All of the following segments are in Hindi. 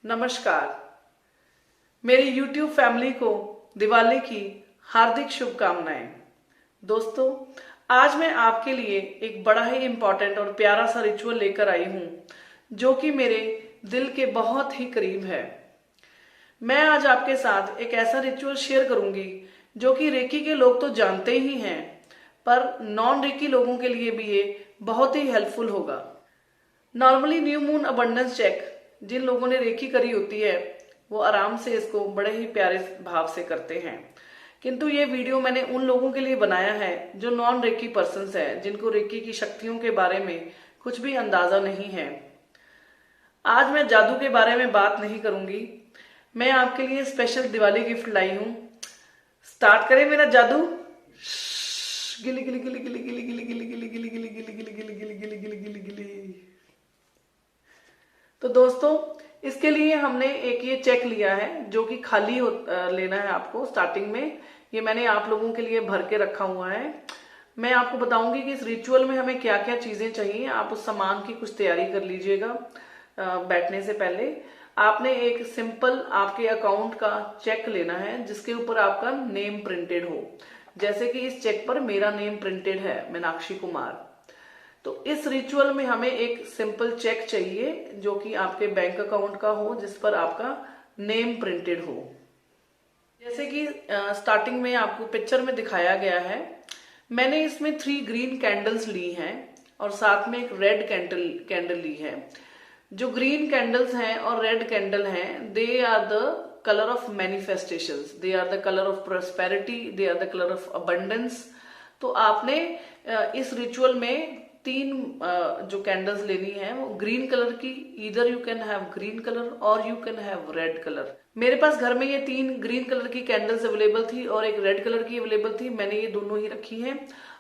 नमस्कार। मेरी YouTube फैमिली को दिवाली की हार्दिक शुभकामनाएं। दोस्तों, आज मैं आपके लिए एक बड़ा ही इम्पोर्टेंट और प्यारा सा रिचुअल लेकर आई हूं जो कि मेरे दिल के बहुत ही करीब है। मैं आज आपके साथ एक ऐसा रिचुअल शेयर करूंगी जो कि रेकी के लोग तो जानते ही हैं, पर नॉन रेकी लोगों के लिए भी ये बहुत ही हेल्पफुल होगा। Normally new moon abundance check जिन लोगों ने रेकी करी होती है वो आराम से इसको बड़े ही प्यारे भाव से करते हैं, किंतु ये वीडियो मैंने उन लोगों के लिए बनाया है जो नॉन रेकी पर्सन्स हैं, जिनको रेकी की शक्तियों के बारे में कुछ भी अंदाजा नहीं है। आज मैं जादू के बारे में बात नहीं करूंगी, मैं आपके लिए स्पेशल दिवाली गिफ्ट लाई हूं। स्टार्ट करें मेरा जादू। गिली गिली गिली गिली गिली गिली गिली गिली गिली गिली गिली गिली गिली गिली गिली गिली गिली गिली। तो दोस्तों, इसके लिए हमने एक ये चेक लिया है जो कि खाली लेना है आपको स्टार्टिंग में। ये मैंने आप लोगों के लिए भर के रखा हुआ है। मैं आपको बताऊंगी कि इस रिचुअल में हमें क्या क्या चीजें चाहिए। आप उस सामान की कुछ तैयारी कर लीजिएगा। बैठने से पहले आपने एक सिंपल आपके अकाउंट का चेक लेना है जिसके ऊपर आपका नेम प्रिंटेड हो, जैसे कि इस चेक पर मेरा नेम प्रिंटेड है, मीनाक्षी कुमार। तो इस रिचुअल में हमें एक सिंपल चेक चाहिए जो कि आपके बैंक अकाउंट का हो, जिस पर आपका नेम प्रिंटेड हो। जैसे कि स्टार्टिंग में आपको पिक्चर में दिखाया गया है, मैंने इसमें 3 ग्रीन कैंडल्स ली हैं और साथ में एक रेड कैंडल ली है। जो ग्रीन कैंडल्स हैं और रेड कैंडल हैं, they are the colour of manifestations, they are the colour of prosperity, they are the colour of abundance. तो आपने इस रिचुअल में 3 जो कैंडल्स लेनी है वो ग्रीन कलर की। Either you can have green colour और you can have red colour. मेरे पास घर में ये 3 ग्रीन कलर की कैंडल्स अवेलेबल थी और एक रेड कलर की अवेलेबल थी। मैंने ये दोनों ही रखी हैं।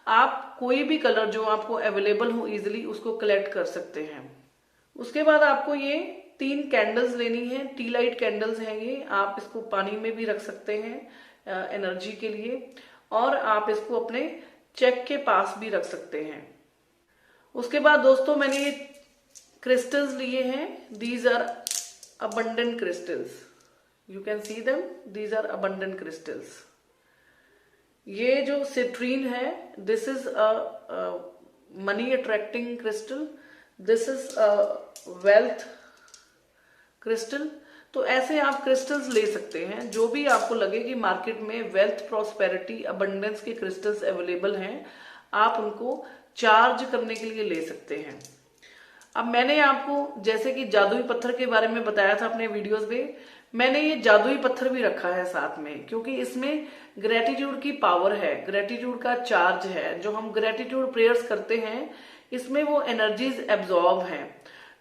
आप कोई भी कलर जो आपको अवेलेबल हो इजिली उसको कलेक्ट कर सकते हैं। उसके बाद आपको ये 3 कैंडल्स लेनी है। टी लाइट कैंडल्स हैं ये। आप इसको पानी में भी रख सकते हैं एनर्जी के लिए, और आप इसको अपने चेक के पास भी रख सकते हैं। उसके बाद दोस्तों, मैंने ये क्रिस्टल्स लिए हैं। These are abundant crystals, you can see them, these are abundant crystals. ये जो सिट्रीन है, this is a money attracting crystal, this is a wealth crystal. तो ऐसे आप क्रिस्टल्स ले सकते हैं। जो भी आपको लगे कि मार्केट में वेल्थ, प्रॉस्पेरिटी, अबंडेंस के क्रिस्टल्स अवेलेबल हैं, आप उनको चार्ज करने के लिए ले सकते हैं। अब मैंने आपको जैसे कि जादुई पत्थर के बारे में बताया था अपने वीडियोस में, मैंने ये जादुई पत्थर भी रखा है साथ में, क्योंकि इसमें ग्रेटिट्यूड की पावर है, ग्रेटिट्यूड का चार्ज है। जो हम ग्रेटिट्यूड प्रेयर्स करते हैं, इसमें वो एनर्जीज एब्जॉर्ब हैं।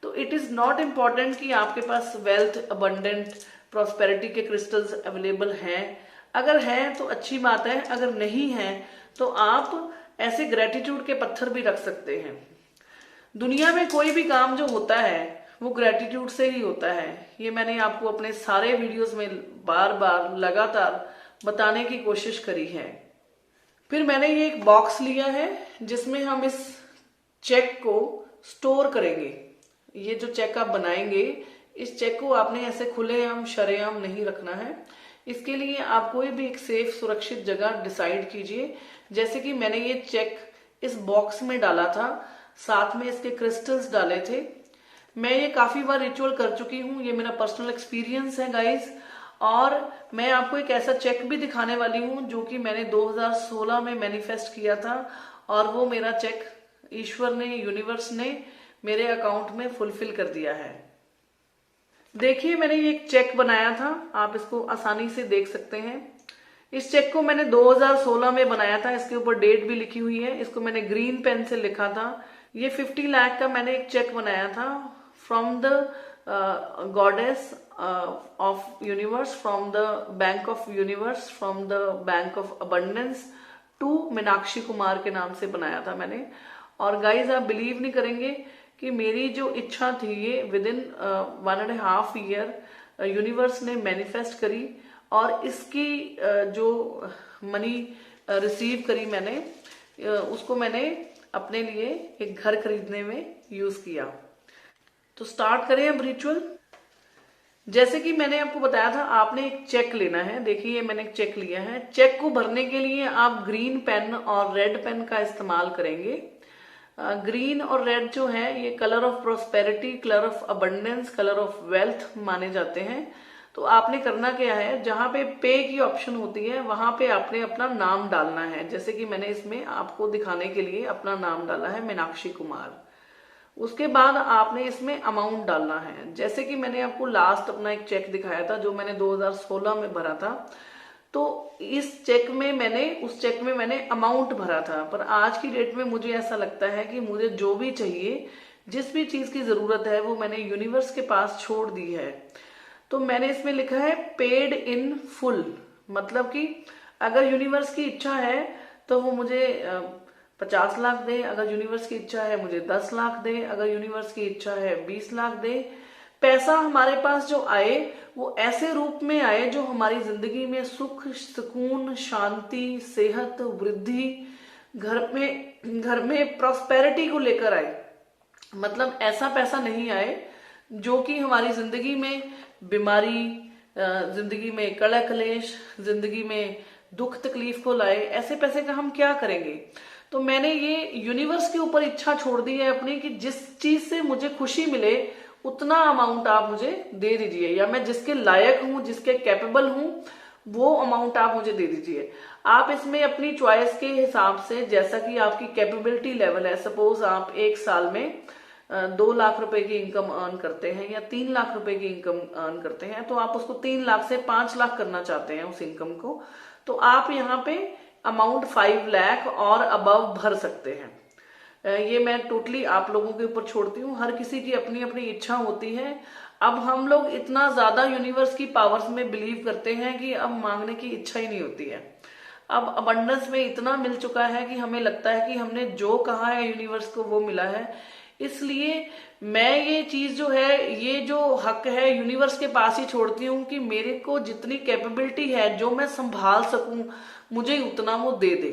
तो इट इज नॉट इम्पॉर्टेंट कि आपके पास वेल्थ, अबंडेंट, प्रॉस्पेरिटी के क्रिस्टल्स अवेलेबल हैं। अगर हैं तो अच्छी बात है, अगर नहीं है तो आप ऐसे ग्रेटिट्यूड के पत्थर भी रख सकते हैं। दुनिया में कोई भी काम जो होता है वो ग्रेटिट्यूड से ही होता है। ये मैंने आपको अपने सारे वीडियोस में बार बार लगातार बताने की कोशिश करी है। फिर मैंने ये एक बॉक्स लिया है जिसमें हम इस चेक को स्टोर करेंगे। ये जो चेक आप बनाएंगे, इस चेक को आपने ऐसे खुलेआम शरेआम नहीं रखना है। इसके लिए आप कोई भी एक सेफ सुरक्षित जगह डिसाइड कीजिए। जैसे कि मैंने ये चेक इस बॉक्स में डाला था, साथ में इसके क्रिस्टल्स डाले थे। मैं ये काफी बार रिचुअल कर चुकी हूँ, ये मेरा पर्सनल एक्सपीरियंस है गाइस। और मैं आपको एक ऐसा चेक भी दिखाने वाली हूँ जो कि मैंने 2016 में मैनिफेस्ट किया था, और वो मेरा चेक ईश्वर ने, यूनिवर्स ने मेरे अकाउंट में फुलफिल कर दिया है। देखिए, मैंने ये एक चेक बनाया था, आप इसको आसानी से देख सकते हैं। इस चेक को मैंने 2016 में बनाया था। इसके ऊपर डेट भी लिखी हुई है। इसको मैंने ग्रीन पेन से लिखा था। ये 50 लाख का मैंने एक चेक बनाया था। From the goddess of universe, from the bank of universe, from the bank of abundance to Meenakshi Kumar के नाम से बनाया था मैंने। और गाइज, आप बिलीव नहीं करेंगे कि मेरी जो इच्छा थी ये विद इन 1.5 ईयर यूनिवर्स ने मैनिफेस्ट करी, और इसकी जो मनी रिसीव करी मैंने, उसको मैंने अपने लिए एक घर खरीदने में यूज किया। तो स्टार्ट करें अब रिचुअल। जैसे कि मैंने आपको बताया था, आपने एक चेक लेना है। देखिए मैंने एक चेक लिया है। चेक को भरने के लिए आप ग्रीन पेन और रेड पेन का इस्तेमाल करेंगे। ग्रीन और रेड जो है ये colour of prosperity, colour of abundance, colour of wealth माने जाते हैं। तो आपने करना क्या है, जहां पे पे की ऑप्शन होती है वहां पे आपने अपना नाम डालना है। जैसे कि मैंने इसमें आपको दिखाने के लिए अपना नाम डाला है, मीनाक्षी कुमार। उसके बाद आपने इसमें अमाउंट डालना है। जैसे कि मैंने आपको लास्ट अपना एक चेक दिखाया था जो मैंने 2016 में भरा था, तो इस चेक में उस चेक में मैंने अमाउंट भरा था। पर आज की डेट में मुझे ऐसा लगता है कि मुझे जो भी चाहिए, जिस भी चीज की जरूरत है, वो मैंने यूनिवर्स के पास छोड़ दी है। तो मैंने इसमें लिखा है पेड इन फुल। मतलब कि अगर यूनिवर्स की इच्छा है तो वो मुझे 50 लाख दे, अगर यूनिवर्स की इच्छा है मुझे 10 लाख दे, अगर यूनिवर्स की इच्छा है 20 लाख दे। पैसा हमारे पास जो आए वो ऐसे रूप में आए जो हमारी जिंदगी में सुख, सुकून, शांति, सेहत, वृद्धि, घर में प्रॉस्पेरिटी को लेकर आए। मतलब ऐसा पैसा नहीं आए जो कि हमारी जिंदगी में बीमारी, जिंदगी में कलह कलेश, जिंदगी में दुख तकलीफ को लाए। ऐसे पैसे का हम क्या करेंगे। तो मैंने ये यूनिवर्स के ऊपर इच्छा छोड़ दी है अपनी कि जिस चीज से मुझे खुशी मिले उतना अमाउंट आप मुझे दे दीजिए, या मैं जिसके लायक हूं, जिसके कैपेबल हूं, वो अमाउंट आप मुझे दे दीजिए। आप इसमें अपनी चॉइस के हिसाब से, जैसा कि आपकी कैपेबिलिटी लेवल है, सपोज आप एक साल में 2 लाख रुपए की इनकम अर्न करते हैं या 3 लाख रुपए की इनकम अर्न करते हैं, तो आप उसको 3 लाख से 5 लाख करना चाहते हैं उस इनकम को, तो आप यहाँ पे अमाउंट 5 लाख और अबव भर सकते हैं। ये मैं टोटली आप लोगों के ऊपर छोड़ती हूँ। हर किसी की अपनी अपनी इच्छा होती है। अब हम लोग इतना ज्यादा यूनिवर्स की पावर्स में बिलीव करते हैं कि अब मांगने की इच्छा ही नहीं होती है। अब अबंडेंस में इतना मिल चुका है कि हमें लगता है कि हमने जो कहा है यूनिवर्स को वो मिला है। इसलिए मैं ये चीज जो है, ये जो हक है, यूनिवर्स के पास ही छोड़ती हूँ कि मेरे को जितनी कैपेबिलिटी है, जो मैं संभाल सकूं, मुझे उतना वो दे दे।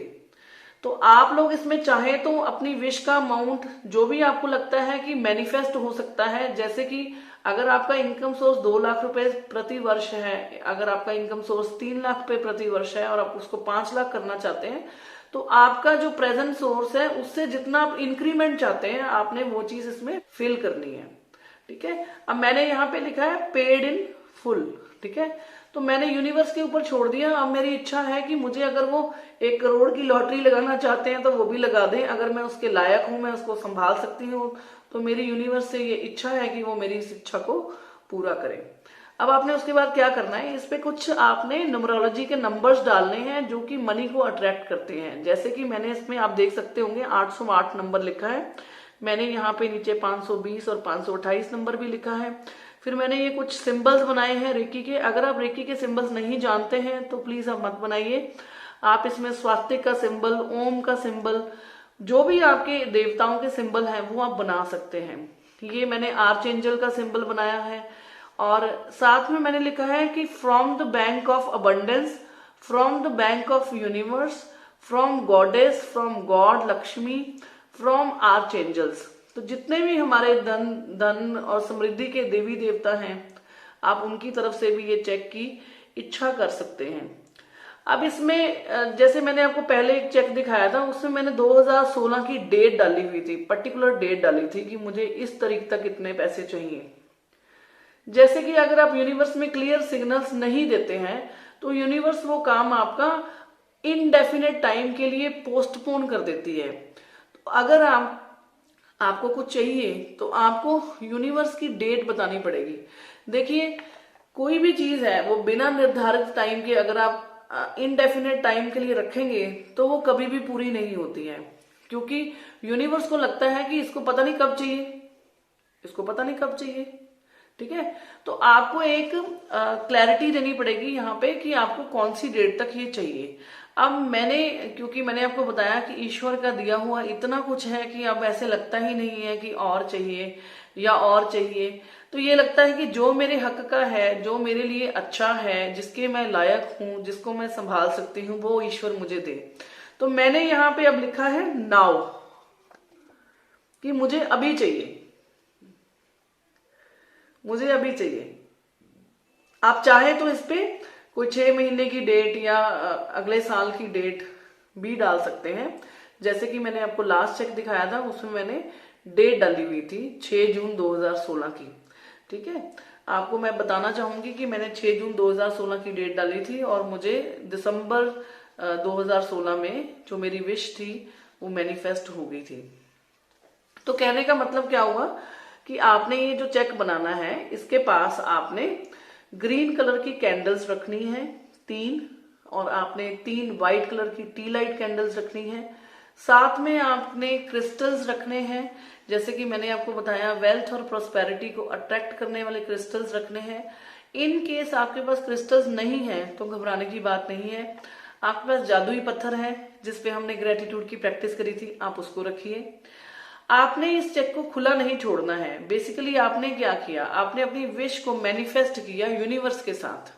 तो आप लोग इसमें चाहे तो अपनी विश का अमाउंट जो भी आपको लगता है कि मैनिफेस्ट हो सकता है, जैसे कि अगर आपका इनकम सोर्स 2 लाख रुपए प्रति वर्ष है, अगर आपका इनकम सोर्स 3 लाख रुपए प्रति वर्ष है और आप उसको 5 लाख करना चाहते हैं, तो आपका जो प्रेजेंट सोर्स है उससे जितना आप इंक्रीमेंट चाहते हैं, आपने वो चीज इसमें फिल करनी है। ठीक है। अब मैंने यहाँ पे लिखा है पेड इन फुल। ठीक है। तो मैंने यूनिवर्स के ऊपर छोड़ दिया। अब मेरी इच्छा है कि मुझे अगर वो 1 करोड़ की लॉटरी लगाना चाहते हैं तो वो भी लगा दें। अगर मैं उसके लायक हूं, मैं उसको संभाल सकती हूँ, तो मेरी यूनिवर्स से ये इच्छा है कि वो मेरी इस इच्छा को पूरा करे। अब आपने उसके बाद क्या करना है, इस पे कुछ आपने न्यूमरोलॉजी के नंबर्स डालने हैं जो कि मनी को अट्रैक्ट करते हैं। जैसे कि मैंने इसमें आप देख सकते होंगे 808 नंबर लिखा है। मैंने यहाँ पे नीचे 520 और 528 नंबर भी लिखा है। फिर मैंने ये कुछ सिंबल्स बनाए हैं रेकी के। अगर आप रेकी के सिंबल्स नहीं जानते हैं तो प्लीज आप मत बनाइए। आप इसमें स्वास्तिक का सिंबल, ओम का सिंबल, जो भी आपके देवताओं के सिंबल हैं वो आप बना सकते हैं। ये मैंने आर्च एंजल का सिंबल बनाया है। और साथ में मैंने लिखा है कि from the bank of abundance, from the bank of universe, from goddess, from god Lakshmi, from archangels. तो जितने भी हमारे धन और समृद्धि के देवी देवता हैं, आप उनकी तरफ से भी ये चेक की इच्छा कर सकते हैं। अब इसमें जैसे मैंने आपको पहले एक चेक दिखाया था, उसमें मैंने 2016 की डेट डाली हुई थी, पर्टिकुलर डेट डाली थी कि मुझे इस तारीख तक इतने पैसे चाहिए। जैसे कि अगर आप यूनिवर्स में क्लियर सिग्नल्स नहीं देते हैं तो यूनिवर्स वो काम आपका इनडेफिनेट टाइम के लिए पोस्टपोन कर देती है। तो अगर आपको कुछ चाहिए तो आपको यूनिवर्स की डेट बतानी पड़ेगी। देखिए कोई भी चीज है वो बिना निर्धारित टाइम के अगर आप इनडेफिनेट टाइम के लिए रखेंगे तो वो कभी भी पूरी नहीं होती है, क्योंकि यूनिवर्स को लगता है कि इसको पता नहीं कब चाहिए, इसको पता नहीं कब चाहिए। ठीक है। तो आपको एक क्लैरिटी देनी पड़ेगी यहाँ पे कि आपको कौन सी डेट तक ये चाहिए। अब क्योंकि मैंने आपको बताया कि ईश्वर का दिया हुआ इतना कुछ है कि अब ऐसे लगता ही नहीं है कि और चाहिए या और चाहिए। तो ये लगता है कि जो मेरे हक का है, जो मेरे लिए अच्छा है, जिसके मैं लायक हूं, जिसको मैं संभाल सकती हूँ, वो ईश्वर मुझे दे। तो मैंने यहाँ पे अब लिखा है नाउ, कि मुझे अभी चाहिए, मुझे अभी चाहिए। आप चाहें तो इस पे कोई 6 महीने की डेट या अगले साल की डेट भी डाल सकते हैं। जैसे कि मैंने आपको लास्ट चेक दिखाया था, उसमें मैंने डेट डाली हुई थी 6 जून 2016 की। ठीक है, आपको मैं बताना चाहूंगी कि मैंने 6 जून 2016 की डेट डाली थी और मुझे दिसंबर 2016 में जो मेरी विश थी वो मैनिफेस्ट हो गई थी। तो कहने का मतलब क्या हुआ कि आपने ये जो चेक बनाना है, इसके पास आपने ग्रीन कलर की कैंडल्स रखनी है 3, और आपने 3 व्हाइट कलर की टी लाइट कैंडल्स रखनी है। साथ में आपने क्रिस्टल्स रखने हैं, जैसे कि मैंने आपको बताया वेल्थ और प्रोस्पेरिटी को अट्रैक्ट करने वाले क्रिस्टल्स रखने हैं। इन केस आपके पास क्रिस्टल्स नहीं है तो घबराने की बात नहीं है, आपके पास जादुई पत्थर है जिसपे हमने ग्रेटिट्यूड की प्रैक्टिस करी थी, आप उसको रखिए। आपने इस चेक को खुला नहीं छोड़ना है। बेसिकली आपने क्या किया, आपने अपनी विश को मैनिफेस्ट किया यूनिवर्स के साथ।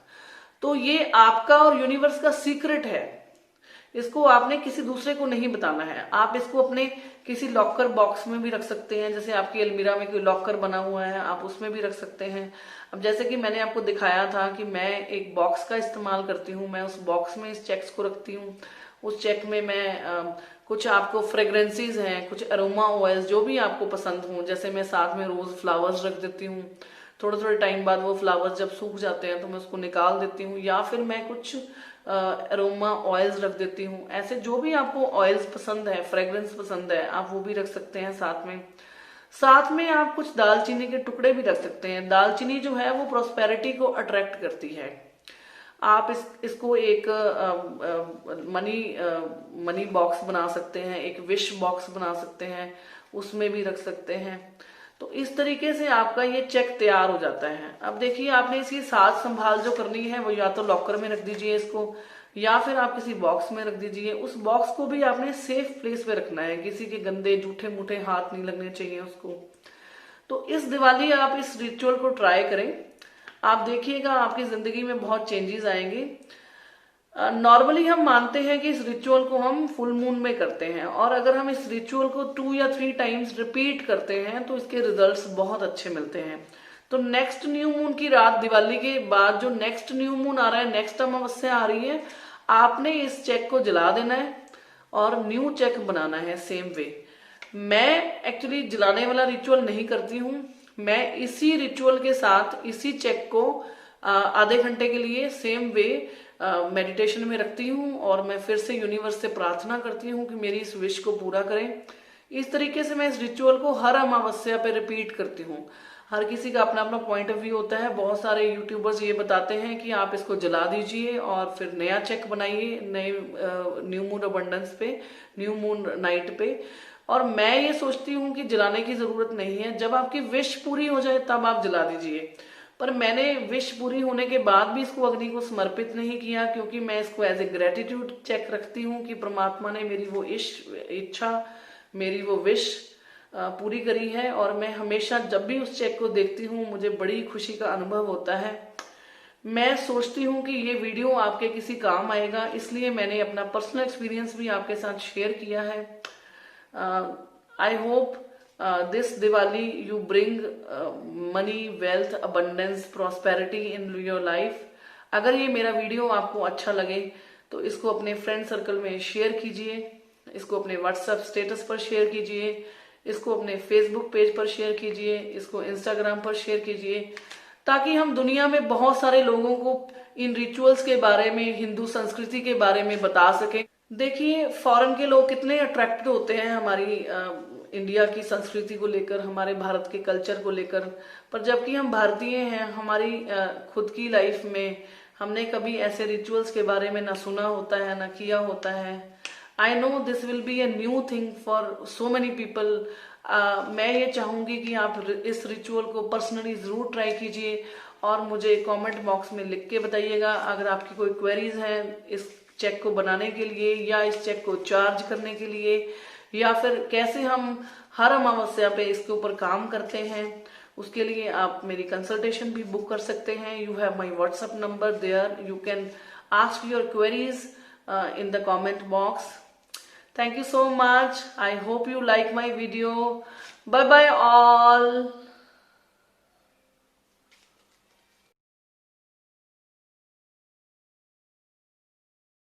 तो ये आपका और यूनिवर्स का सीक्रेट है, इसको आपने किसी दूसरे को नहीं बताना है। आप इसको अपने किसी लॉकर बॉक्स में भी रख सकते हैं, जैसे आपकी अलमीरा में कोई लॉकर बना हुआ है आप उसमें भी रख सकते हैं। अब जैसे कि मैंने आपको दिखाया था कि मैं एक बॉक्स का इस्तेमाल करती हूँ, मैं उस बॉक्स में इस चेक्स को रखती हूँ। उस चेक में मैं कुछ आपको फ्रेग्रेंसीज हैं, कुछ अरोमा ऑयल्स जो भी आपको पसंद हो, जैसे मैं साथ में रोज फ्लावर्स रख देती हूँ। थोड़े थोड़े टाइम बाद वो फ्लावर्स जब सूख जाते हैं तो मैं उसको निकाल देती हूँ, या फिर मैं कुछ अरोमा ऑयल्स रख देती हूँ। ऐसे जो भी आपको ऑयल्स पसंद है, फ्रेग्रेंस पसंद है, आप वो भी रख सकते हैं साथ में। साथ में आप कुछ दालचीनी के टुकड़े भी रख सकते हैं। दालचीनी जो है वो प्रोस्पेरिटी को अट्रैक्ट करती है। आप इसको एक मनी बॉक्स बना सकते हैं, एक विश बॉक्स बना सकते हैं, उसमें भी रख सकते हैं। तो इस तरीके से आपका ये चेक तैयार हो जाता है। अब देखिए, आपने इसकी साज संभाल जो करनी है वो या तो लॉकर में रख दीजिए इसको, या फिर आप किसी बॉक्स में रख दीजिए। उस बॉक्स को भी आपने सेफ प्लेस पे रखना है, किसी के गंदे जूठे मूठे हाथ नहीं लगने चाहिए उसको। तो इस दिवाली आप इस रिचुअल को ट्राई करें, आप देखिएगा आपकी जिंदगी में बहुत चेंजेस आएंगे। नॉर्मली हम मानते हैं कि इस रिचुअल को हम फुल मून में करते हैं, और अगर हम इस रिचुअल को 2 या 3 टाइम्स रिपीट करते हैं तो इसके रिजल्ट्स बहुत अच्छे मिलते हैं। तो नेक्स्ट न्यू मून की रात, दिवाली के बाद जो नेक्स्ट न्यू मून आ रहा है, नेक्स्ट अमावस्या आ रही है, आपने इस चेक को जला देना है और न्यू चेक बनाना है सेम वे। मैं एक्चुअली जलाने वाला रिचुअल नहीं करती हूँ, मैं इसी रिचुअल के साथ इसी चेक को आधे घंटे के लिए सेम वे मेडिटेशन में रखती हूँ, और मैं फिर से यूनिवर्स से प्रार्थना करती हूँ कि मेरी इस विश को पूरा करें। इस तरीके से मैं इस रिचुअल को हर अमावस्या पे रिपीट करती हूँ। हर किसी का अपना अपना पॉइंट ऑफ व्यू होता है। बहुत सारे यूट्यूबर्स ये बताते हैं कि आप इसको जला दीजिए और फिर नया चेक बनाइए नए न्यू मून अबंडेंस पे, न्यू मून नाइट पे। और मैं ये सोचती हूँ कि जलाने की जरूरत नहीं है, जब आपकी विश पूरी हो जाए तब आप जला दीजिए। पर मैंने विश पूरी होने के बाद भी इसको अग्नि को समर्पित नहीं किया, क्योंकि मैं इसको एज ए ग्रेटिट्यूड चेक रखती हूँ कि परमात्मा ने मेरी वो इच्छा, मेरी वो विश पूरी करी है। और मैं हमेशा जब भी उस चेक को देखती हूँ मुझे बड़ी खुशी का अनुभव होता है। मैं सोचती हूँ कि ये वीडियो आपके किसी काम आएगा, इसलिए मैंने अपना पर्सनल एक्सपीरियंस भी आपके साथ शेयर किया है। I hope this Diwali you bring money, wealth, abundance, prosperity in your life. अगर ये मेरा वीडियो आपको अच्छा लगे तो इसको अपने फ्रेंड सर्कल में शेयर कीजिए, इसको अपने व्हाट्सएप स्टेटस पर शेयर कीजिए, इसको अपने फेसबुक पेज पर शेयर कीजिए, इसको इंस्टाग्राम पर शेयर कीजिए, ताकि हम दुनिया में बहुत सारे लोगों को इन रिचुअल्स के बारे में, हिंदू संस्कृति के बारे में बता सकें। देखिए, फॉरेन के लोग कितने अट्रैक्टेड होते हैं हमारी इंडिया की संस्कृति को लेकर, हमारे भारत के कल्चर को लेकर, पर जबकि हम भारतीय हैं, हमारी खुद की लाइफ में हमने कभी ऐसे रिचुअल्स के बारे में ना सुना होता है ना किया होता है। I know this will be a new thing for so many people. मैं ये चाहूंगी कि आप इस रिचुअल को पर्सनली जरूर ट्राई कीजिए और मुझे कमेंट बॉक्स में लिख के बताइएगा। अगर आपकी कोई क्वेरीज हैं इस चेक को बनाने के लिए, या इस चेक को चार्ज करने के लिए, या फिर कैसे हम हर अमावस्या पे इसके ऊपर काम करते हैं, उसके लिए आप मेरी कंसल्टेशन भी बुक कर सकते हैं। You have my WhatsApp number there, you can ask your queries in the comment box. Thank you so much. I hope you like my video. Bye bye all.